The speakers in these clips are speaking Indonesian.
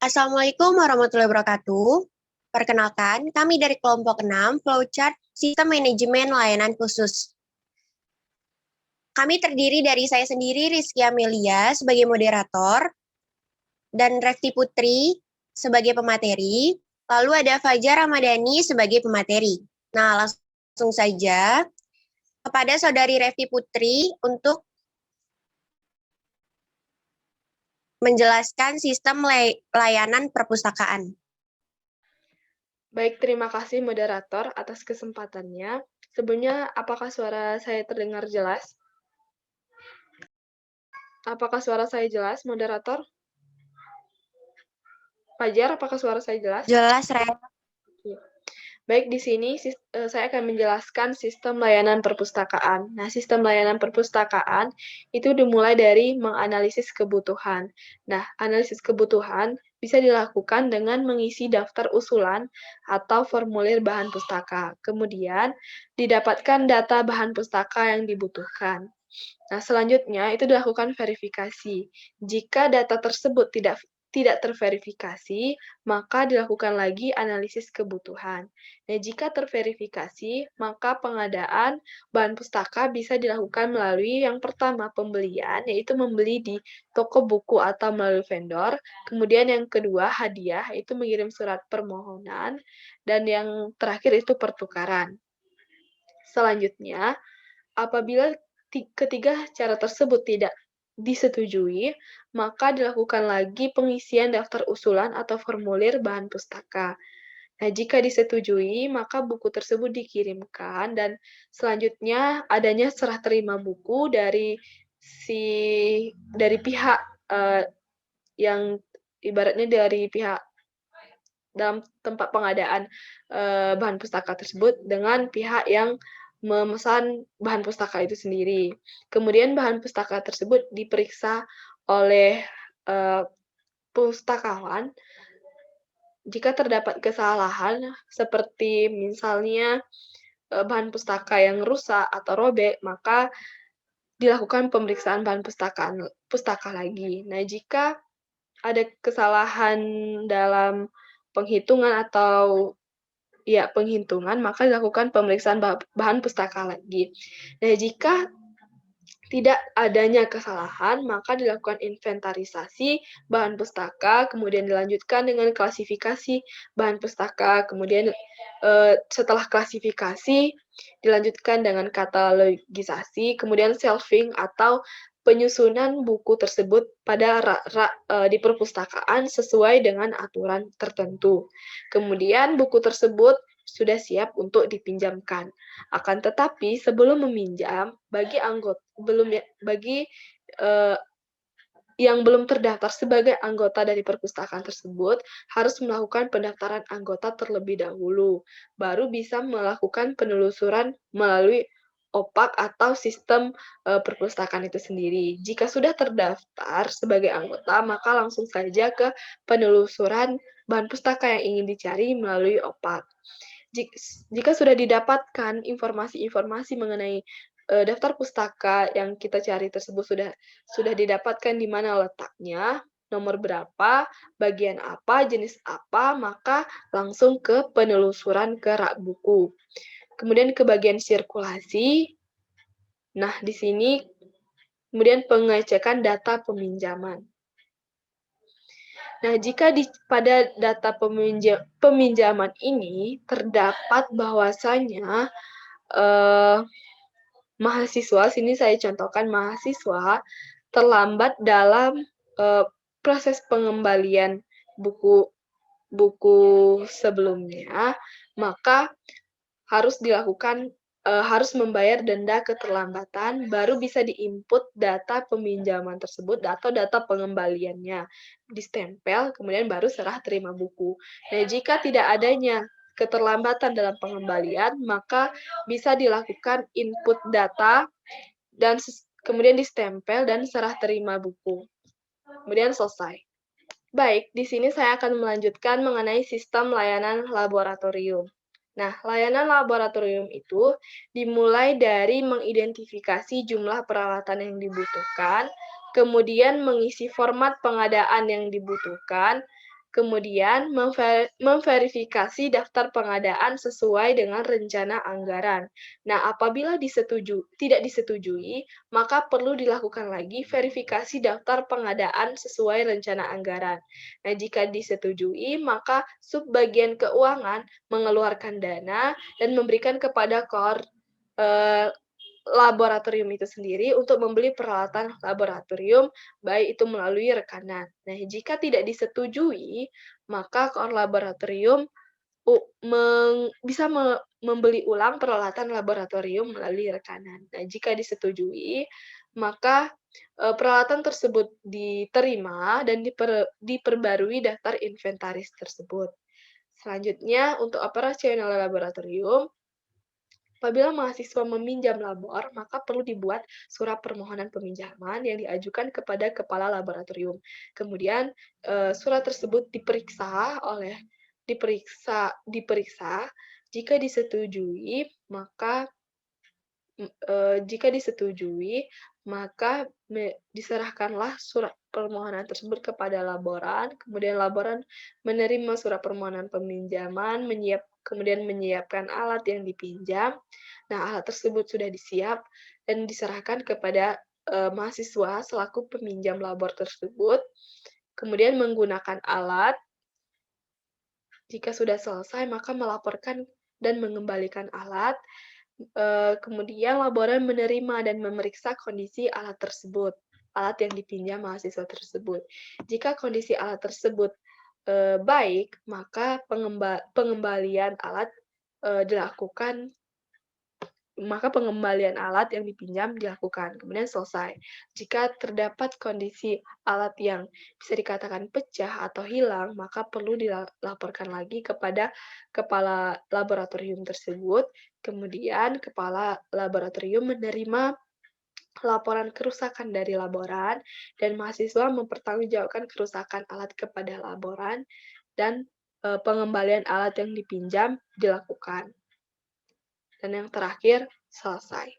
Assalamualaikum warahmatullahi wabarakatuh. Perkenalkan, kami dari kelompok 6 Flowchart Sistem Manajemen Layanan Khusus. Kami terdiri dari saya sendiri, Rizky Amelia, sebagai moderator, dan Refti Putri sebagai pemateri, lalu ada Fajar Ramadhani sebagai pemateri. Nah, langsung saja kepada Saudari Refti Putri untuk menjelaskan sistem layanan perpustakaan. Baik, terima kasih moderator atas kesempatannya. Sebelumnya, apakah suara saya terdengar jelas? Apakah suara saya jelas, moderator? Fajar, apakah suara saya jelas? Jelas, Ref. Baik, di sini saya akan menjelaskan sistem layanan perpustakaan. Nah, sistem layanan perpustakaan itu dimulai dari menganalisis kebutuhan. Nah, analisis kebutuhan bisa dilakukan dengan mengisi daftar usulan atau formulir bahan pustaka. Kemudian, didapatkan data bahan pustaka yang dibutuhkan. Nah, selanjutnya itu dilakukan verifikasi. Jika data tersebut tidak terverifikasi, maka dilakukan lagi analisis kebutuhan. Nah, jika terverifikasi, maka pengadaan bahan pustaka bisa dilakukan melalui yang pertama pembelian, yaitu membeli di toko buku atau melalui vendor. Kemudian yang kedua hadiah, yaitu mengirim surat permohonan. Dan yang terakhir itu pertukaran. Selanjutnya, apabila ketiga cara tersebut tidak disetujui, maka dilakukan lagi pengisian daftar usulan atau formulir bahan pustaka. Nah, jika disetujui, maka buku tersebut dikirimkan dan selanjutnya adanya serah terima buku dari pihak yang ibaratnya dari pihak dalam tempat pengadaan bahan pustaka tersebut dengan pihak yang memesan bahan pustaka itu sendiri. Kemudian bahan pustaka tersebut diperiksa oleh pustakawan. Jika terdapat kesalahan seperti misalnya bahan pustaka yang rusak atau robek, maka dilakukan pemeriksaan bahan pustaka lagi. Nah, jika ada kesalahan dalam penghitungan atau penghitungan, maka dilakukan pemeriksaan bahan pustaka lagi. Nah, jika tidak adanya kesalahan, maka dilakukan inventarisasi bahan pustaka, kemudian dilanjutkan dengan klasifikasi bahan pustaka, kemudian setelah klasifikasi dilanjutkan dengan katalogisasi, kemudian shelving atau penyusunan buku tersebut pada di perpustakaan sesuai dengan aturan tertentu. Kemudian buku tersebut sudah siap untuk dipinjamkan. Akan tetapi sebelum meminjam, bagi yang belum terdaftar sebagai anggota dari perpustakaan tersebut harus melakukan pendaftaran anggota terlebih dahulu, baru bisa melakukan penelusuran melalui OPAK atau sistem perpustakaan itu sendiri. Jika sudah terdaftar sebagai anggota, maka langsung saja ke penelusuran bahan pustaka yang ingin dicari melalui OPAK. Jika sudah didapatkan informasi-informasi mengenai daftar pustaka yang kita cari tersebut sudah didapatkan di mana letaknya, nomor berapa, bagian apa, jenis apa, maka langsung ke penelusuran ke rak buku. Kemudian ke bagian sirkulasi. Nah, di sini kemudian pengecekan data peminjaman. Nah, jika pada data peminjaman ini terdapat bahwasanya mahasiswa, sini saya contohkan mahasiswa terlambat dalam proses pengembalian buku sebelumnya, maka harus harus membayar denda keterlambatan, baru bisa diinput data peminjaman tersebut atau data pengembaliannya, distempel, kemudian baru serah terima buku. Nah, jika tidak adanya keterlambatan dalam pengembalian, maka bisa dilakukan input data dan kemudian distempel dan serah terima buku. Kemudian selesai. Baik, di sini saya akan melanjutkan mengenai sistem layanan laboratorium. Nah, layanan laboratorium itu dimulai dari mengidentifikasi jumlah peralatan yang dibutuhkan, kemudian mengisi format pengadaan yang dibutuhkan, Kemudian memverifikasi daftar pengadaan sesuai dengan rencana anggaran. Nah, apabila tidak disetujui, maka perlu dilakukan lagi verifikasi daftar pengadaan sesuai rencana anggaran. Nah, jika disetujui, maka subbagian keuangan mengeluarkan dana dan memberikan kepada laboratorium itu sendiri untuk membeli peralatan laboratorium, baik itu melalui rekanan. Nah, jika tidak disetujui, maka laboratorium bisa membeli ulang peralatan laboratorium melalui rekanan. Nah, jika disetujui, maka peralatan tersebut diterima dan diperbarui daftar inventaris tersebut. Selanjutnya, untuk operasional laboratorium, apabila mahasiswa meminjam labor, maka perlu dibuat surat permohonan peminjaman yang diajukan kepada kepala laboratorium. Kemudian surat tersebut diperiksa. Jika disetujui, maka diserahkanlah surat permohonan tersebut kepada laboran, kemudian laboran menerima surat permohonan peminjaman, kemudian menyiapkan alat yang dipinjam. Nah, alat tersebut sudah disiap dan diserahkan kepada mahasiswa selaku peminjam labor tersebut, kemudian menggunakan alat. Jika sudah selesai, maka melaporkan dan mengembalikan alat. Kemudian laboran menerima dan memeriksa kondisi alat tersebut, alat yang dipinjam mahasiswa tersebut. Jika kondisi alat tersebut baik, maka pengembalian alat dilakukan. Maka pengembalian alat yang dipinjam dilakukan, kemudian selesai. Jika terdapat kondisi alat yang bisa dikatakan pecah atau hilang, maka perlu dilaporkan lagi kepada kepala laboratorium tersebut. Kemudian kepala laboratorium menerima laporan kerusakan dari laboran, dan mahasiswa mempertanggungjawabkan kerusakan alat kepada laboran, dan pengembalian alat yang dipinjam dilakukan. Dan yang terakhir, selesai.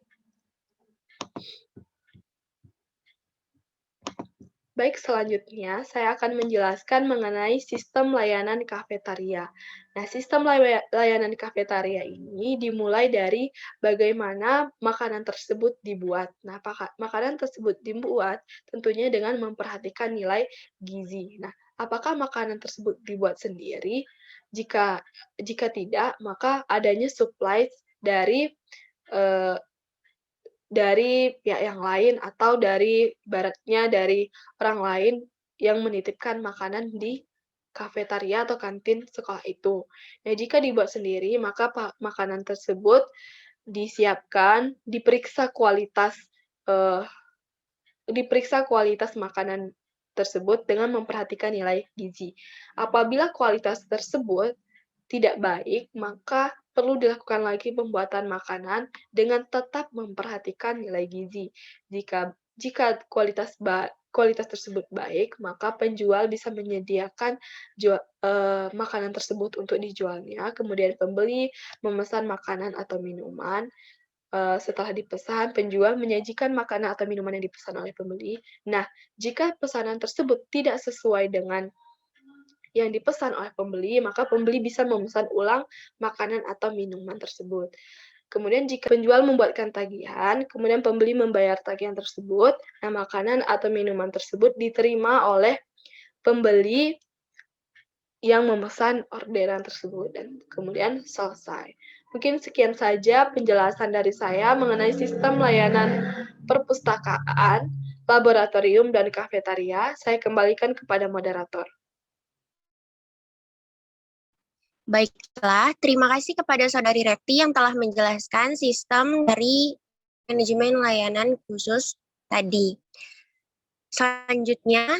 Baik, selanjutnya saya akan menjelaskan mengenai sistem layanan kafetaria. Nah, sistem layanan kafetaria ini dimulai dari bagaimana makanan tersebut dibuat. Nah, makanan tersebut dibuat tentunya dengan memperhatikan nilai gizi. Nah, apakah makanan tersebut dibuat sendiri? Jika tidak, maka adanya supply dari pihak yang lain, atau dari orang lain yang menitipkan makanan di kafetaria atau kantin sekolah itu. Nah, jika dibuat sendiri, maka makanan tersebut disiapkan, diperiksa kualitas makanan tersebut dengan memperhatikan nilai gizi. Apabila kualitas tersebut tidak baik, maka perlu dilakukan lagi pembuatan makanan dengan tetap memperhatikan nilai gizi. Jika kualitas tersebut baik, maka penjual bisa menyediakan makanan tersebut untuk dijualnya. Kemudian pembeli memesan makanan atau minuman. Setelah dipesan, penjual menyajikan makanan atau minuman yang dipesan oleh pembeli. Nah, jika pesanan tersebut tidak sesuai dengan yang dipesan oleh pembeli, maka pembeli bisa memesan ulang makanan atau minuman tersebut. Kemudian jika penjual membuatkan tagihan, kemudian pembeli membayar tagihan tersebut, nah makanan atau minuman tersebut diterima oleh pembeli yang memesan orderan tersebut, dan kemudian selesai. Mungkin sekian saja penjelasan dari saya mengenai sistem layanan perpustakaan, laboratorium, dan kafetaria. Saya kembalikan kepada moderator. Baiklah, terima kasih kepada Saudari Repti yang telah menjelaskan sistem dari manajemen layanan khusus tadi. Selanjutnya,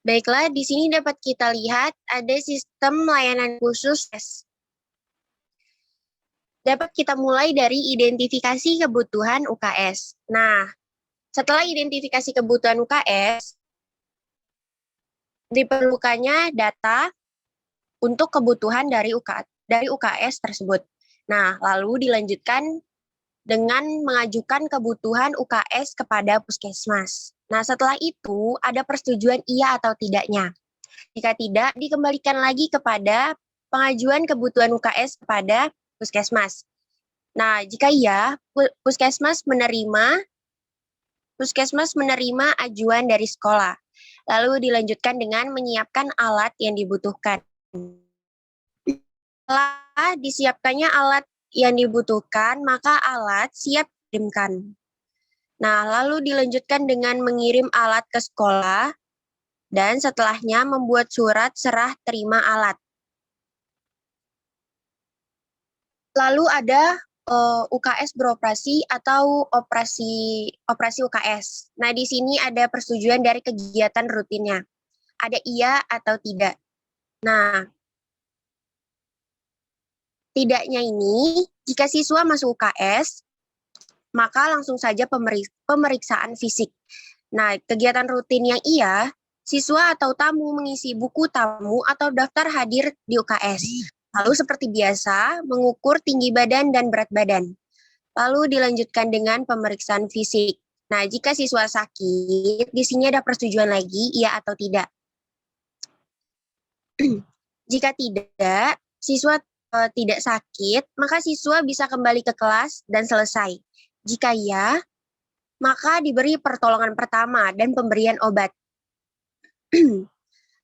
baiklah, di sini dapat kita lihat ada sistem layanan khusus. Dapat kita mulai dari identifikasi kebutuhan UKS. Nah, setelah identifikasi kebutuhan UKS, diperlukannya data untuk kebutuhan dari UKS tersebut. Nah, lalu dilanjutkan dengan mengajukan kebutuhan UKS kepada puskesmas. Nah, setelah itu ada persetujuan iya atau tidaknya. Jika tidak, dikembalikan lagi kepada pengajuan kebutuhan UKS kepada puskesmas. Nah, jika iya, puskesmas menerima ajuan dari sekolah, lalu dilanjutkan dengan menyiapkan alat yang dibutuhkan. Setelah disiapkannya alat yang dibutuhkan, maka alat siap dikirimkan. Nah, lalu dilanjutkan dengan mengirim alat ke sekolah, dan setelahnya membuat surat serah terima alat. Lalu ada UKS beroperasi atau operasi UKS. Nah, di sini ada persetujuan dari kegiatan rutinnya. Ada iya atau tidak. Nah, tidaknya ini, jika siswa masuk UKS, maka langsung saja pemeriksaan fisik. Nah, kegiatan rutin yang iya, siswa atau tamu mengisi buku tamu atau daftar hadir di UKS. Lalu seperti biasa, mengukur tinggi badan dan berat badan. Lalu dilanjutkan dengan pemeriksaan fisik. Nah, jika siswa sakit, di sini ada persetujuan lagi, iya atau tidak. Jika tidak, siswa tidak sakit, maka siswa bisa kembali ke kelas dan selesai. Jika iya, maka diberi pertolongan pertama dan pemberian obat.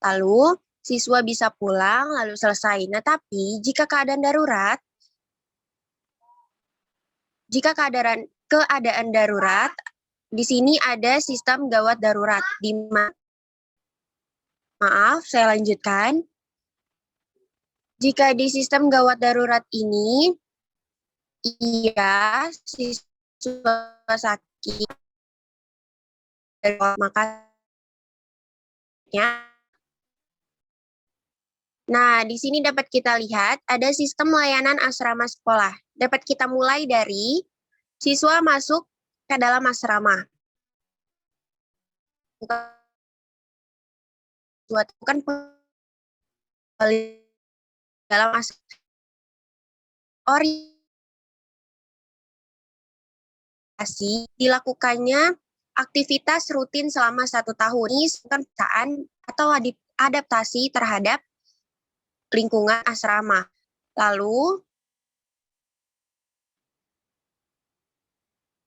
Lalu, siswa bisa pulang lalu selesai. Nah, tapi jika keadaan darurat, keadaan darurat, di sini ada sistem gawat darurat. Maaf, saya lanjutkan. Jika di sistem gawat darurat ini, iya, siswa sakit, makanya. Nah, di sini dapat kita lihat ada sistem layanan asrama sekolah. Dapat kita mulai dari siswa masuk ke dalam asrama. Bukan dalam asrama. Dilakukannya aktivitas rutin selama 1 tahun. Ini pemeriksaan atau adaptasi terhadap lingkungan asrama. Lalu,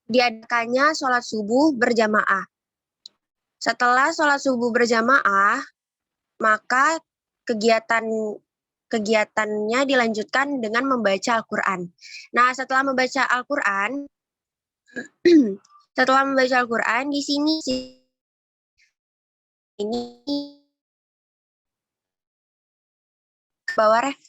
diadakannya sholat subuh berjamaah. Setelah sholat subuh berjamaah, maka kegiatannya dilanjutkan dengan membaca Al-Quran. Nah, setelah membaca Al-Quran, di sini ke bawah ref.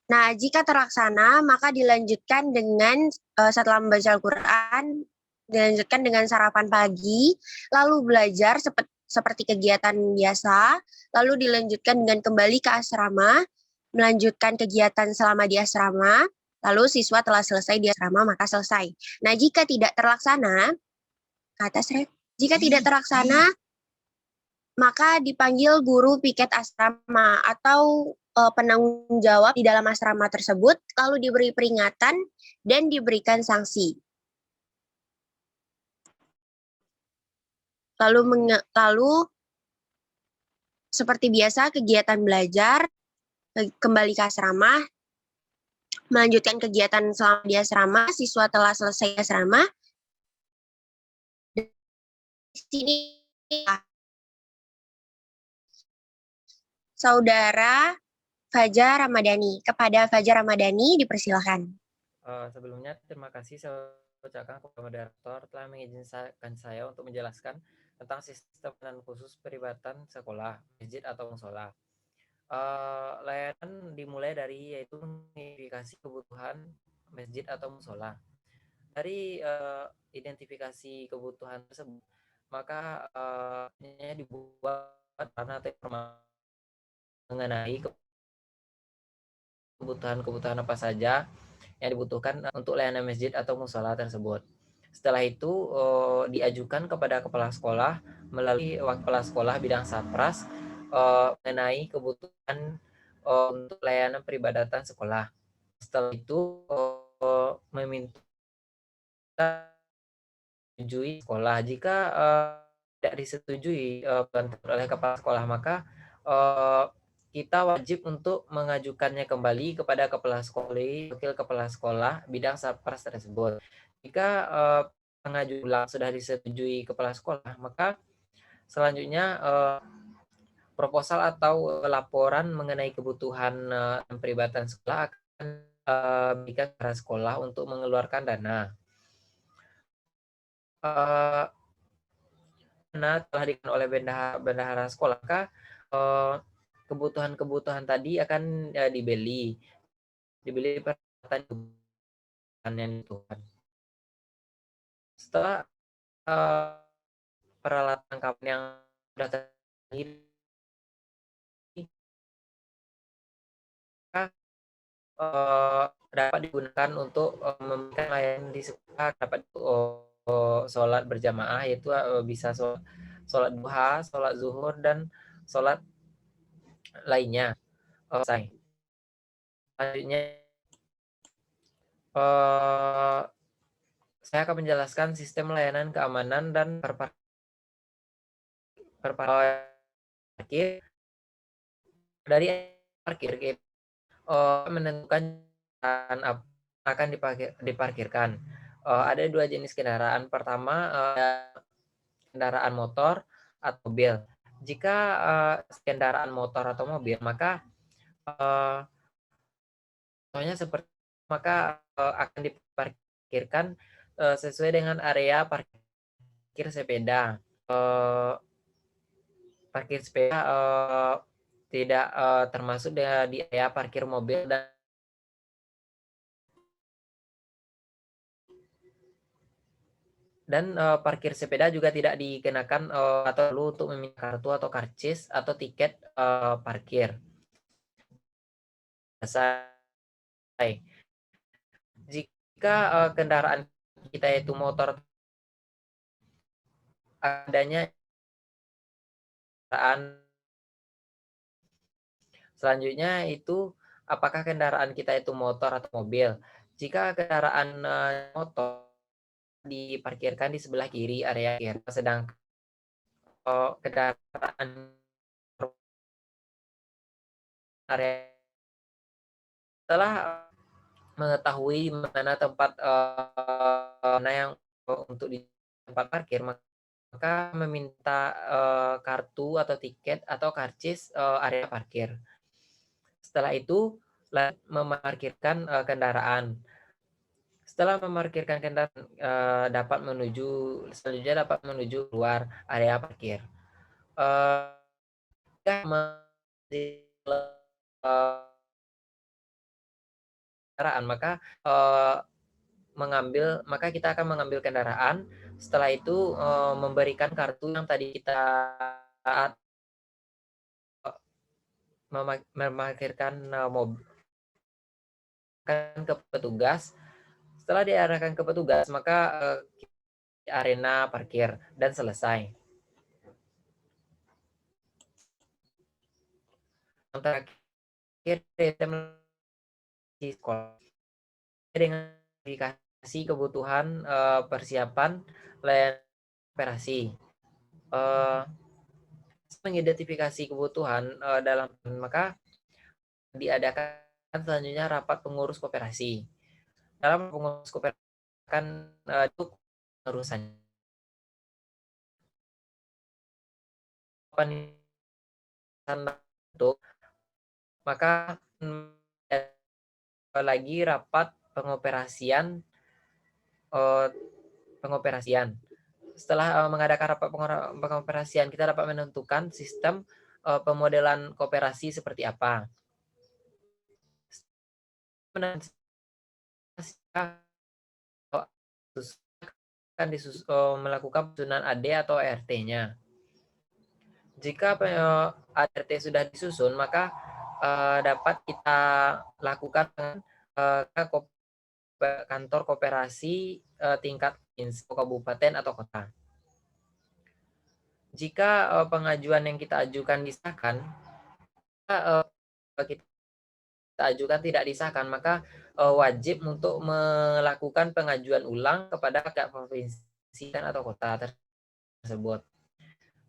Nah, jika terlaksana, maka dilanjutkan dengan setelah membaca Al-Quran, dilanjutkan dengan sarapan pagi, lalu belajar seperti kegiatan biasa, lalu dilanjutkan dengan kembali ke asrama, melanjutkan kegiatan selama di asrama, lalu siswa telah selesai di asrama, maka selesai. Nah, jika tidak terlaksana, ke atas, Ref. Jika tidak terlaksana, maka dipanggil guru piket asrama atau penanggung jawab di dalam asrama tersebut, lalu diberi peringatan dan diberikan sanksi. Lalu seperti biasa kegiatan belajar, kembali ke asrama, melanjutkan kegiatan selama di asrama, siswa telah selesai asrama. Di sini Saudara Fajar Ramadhani. Kepada Fajar Ramadhani dipersilakan. Sebelumnya terima kasih saya ucapkan kepada moderator telah mengizinkan saya untuk menjelaskan tentang sistem layanan khusus peribadatan sekolah, masjid atau musola. Layanan dimulai dari yaitu identifikasi kebutuhan masjid atau musola. Dari identifikasi kebutuhan tersebut, maka dibuat karena mengenai kebutuhan apa saja yang dibutuhkan untuk layanan masjid atau musola tersebut. Setelah itu diajukan kepada kepala sekolah melalui wakil kepala sekolah bidang Satpras mengenai kebutuhan untuk layanan peribadatan sekolah. Setelah itu meminta disetujui sekolah. Jika tidak disetujui oleh kepala sekolah, maka eh, kita wajib untuk mengajukannya kembali kepada kepala sekolah, wakil kepala sekolah bidang Sapras tersebut. Jika pengajuan ulang sudah disetujui kepala sekolah, maka selanjutnya proposal atau laporan mengenai kebutuhan dan peribatan sekolah akan berikan kepada sekolah untuk mengeluarkan dana. Dana telah dikeluarkan oleh bendahara sekolah, maka kebutuhan-kebutuhan tadi akan dibeli peralatan yang dibutuhkan. Setelah peralatan kapan yang sudah tersedia, dapat digunakan untuk memberikan layanan di sekolah, dapat sholat berjamaah, yaitu bisa sholat duha, sholat zuhur, dan sholat lainnya. Selanjutnya saya akan menjelaskan sistem layanan keamanan dan parkir. Dari parkir kita menentukan akan diparkirkan. Ada 2 jenis kendaraan. Pertama, kendaraan motor atau mobil. Jika kendaraan motor atau mobil, maka contohnya seperti akan diparkirkan sesuai dengan area parkir sepeda. Parkir sepeda tidak termasuk di area parkir mobil, dan parkir sepeda juga tidak dikenakan atau perlu untuk meminta kartu atau karcis atau tiket parkir. Selesai. Jika kendaraan kita itu motor, adanya kendaraan selanjutnya itu apakah kendaraan kita itu motor atau mobil. Jika kendaraan motor diparkirkan di sebelah kiri area parkir, sedangkan kendaraan area setelah mengetahui mana tempat mana yang untuk di tempat parkir, maka meminta kartu atau tiket atau karcis area parkir. Setelah itu memarkirkan kendaraan. Setelah memarkirkan kendaraan selanjutnya dapat menuju keluar area parkir. Kendaraan, maka kita akan mengambil kendaraan. Setelah itu memberikan kartu yang tadi kita memarkirkan mobil ke petugas. Setelah diarahkan ke petugas, maka arena parkir dan selesai. Yang terakhir, sekolah dengan verifikasi kebutuhan persiapan layanan operasi. Mengidentifikasi kebutuhan dalam, maka diadakan selanjutnya rapat pengurus koperasi. Dalam pengurus koperasi akan itu urusan untuk, maka lagi rapat pengoperasian. Setelah mengadakan rapat pengoperasian, kita dapat menentukan sistem pemodelan koperasi seperti apa. Akan melakukan penyusunan AD atau ART-nya. Jika ART sudah disusun, maka dapat kita lakukan ke kantor koperasi tingkat kabupaten atau kota. Jika pengajuan yang kita ajukan disahkan, kita kita ajukan tidak disahkan, maka wajib untuk melakukan pengajuan ulang kepada pihak provinsi atau kota tersebut.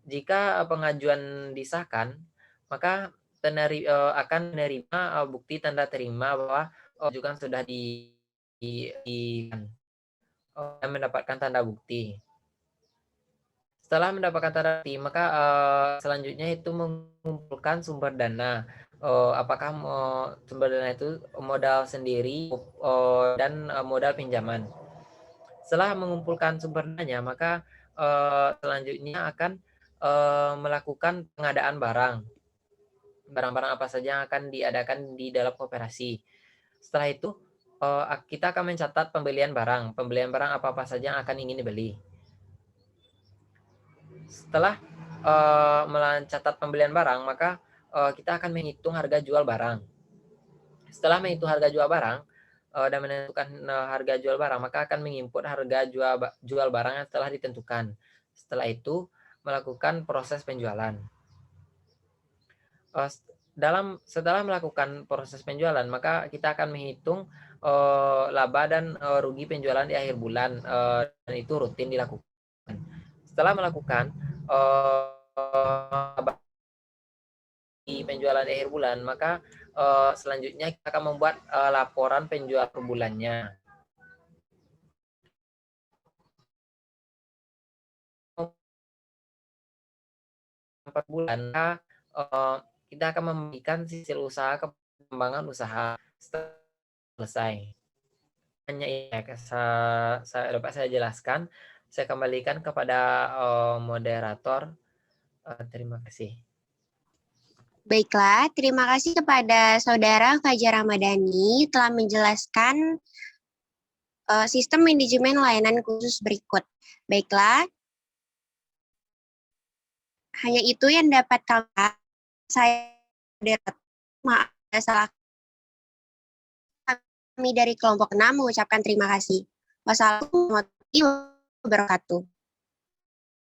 Jika pengajuan disahkan, maka akan menerima bukti tanda terima bahwa ajukan sudah dan mendapatkan tanda bukti. Setelah mendapatkan tanda bukti, maka selanjutnya itu mengumpulkan sumber dana. Apakah sumber dana itu modal sendiri dan modal pinjaman. Setelah mengumpulkan sumber dananya, maka selanjutnya akan melakukan pengadaan barang. Barang-barang apa saja yang akan diadakan di dalam koperasi. Setelah itu, kita akan mencatat pembelian barang. Pembelian barang apa-apa saja yang akan ingin dibeli. Setelah mencatat pembelian barang, maka kita akan menghitung harga jual barang. Setelah menghitung harga jual barang dan menentukan harga jual barang, maka akan menginput harga jual barang yang telah ditentukan. Setelah itu, melakukan proses penjualan. Setelah melakukan proses penjualan, maka kita akan menghitung laba dan rugi penjualan di akhir bulan, dan itu rutin dilakukan. Setelah melakukan di penjualan di akhir bulan, maka selanjutnya kita akan membuat laporan penjualan per bulannya. Per bulan, kita akan memberikan sisil usaha ke pengembangan usaha setelah selesai. Hanya ini dapat saya jelaskan. Saya kembalikan kepada moderator. Terima kasih. Baiklah, terima kasih kepada Saudara Fajar Ramadhani telah menjelaskan sistem manajemen layanan khusus berikut. Baiklah, hanya itu yang dapat saya maaf salah kami dari kelompok 6 mengucapkan terima kasih. Wassalamualaikum warahmatullahi wabarakatuh.